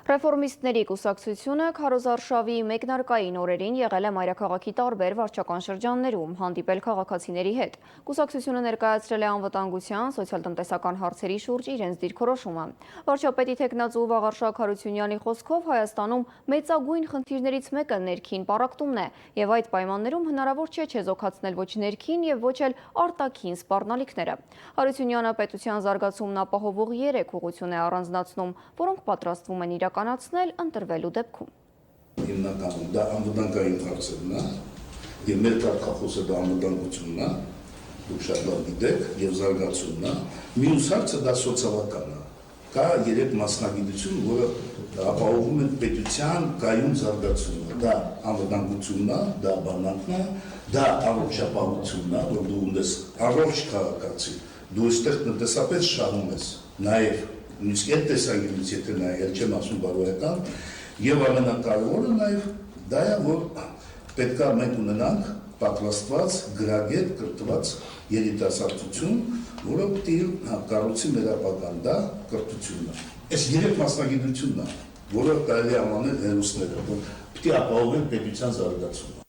Ռեֆորմիստների կուսակցությունը քարոզարշավի մեկնարկային օրերին եղել է մայրաքաղաքի տարբեր վարչական շրջաններում, հանդիպել քաղաքացիների հետ։ Կուսակցությունը ներկայացրել է անվտանգության, սոցիալ-տնտեսական հարցերի շուրջ իրենց դիրքորոշումը։ Վարչապետի թեկնածու Վաղարշակ Հարությունյանի խոսքով Հայաստանում մեծագույն խնդիրներից մեկը ներքին պառակտումն է, եւ այդ պայմաններում հնարավոր չէ չեզոքացնել ոչ ներքին եւ ոչ էլ արտաքին սպառնալիքները։ Հարությունյանը պետության զարգացումն ապահովող 3 ուղղություն է առանձնացնում, որոնք պատրաստվում են իրականացնել ընտրվելու դեպքում։ Հիմնականում դա անվտանգային հարցերն է, եւ մեր կարգախոսը դա անվտանգությունն է, դուք շատ լավ գիտեք, եւ զարգացումն է։ Մյուս հարցը դա սոցիալական է։ Կա 3 մասնագիտություն, որը ապահովում են պետության կայուն զարգացումը։ Դա անվտանգությունն է, դա բանակն է, դա առողջապահությունն է, որ դու ունես առողջ քաղաքացի, դու այստեղ տնտեսապես շահում ես, նաեւ Իսկ այդ տեսանկյունից եթե նայել չեմ ասում բարոյական, եւ ամենակարևորը նաեւ դա է, որ պետք է մենք ունենանք պատրաստված, գրագետ, կրթված երիտասարդություն, որը պիտի կառուցի մեր ապագան, դա կրթությունն է։ Այս 3 մասնագիտությունն է, որը կարելի է անվանել հերոսները, որ պիտի ապահովեն պետության զարգացումը։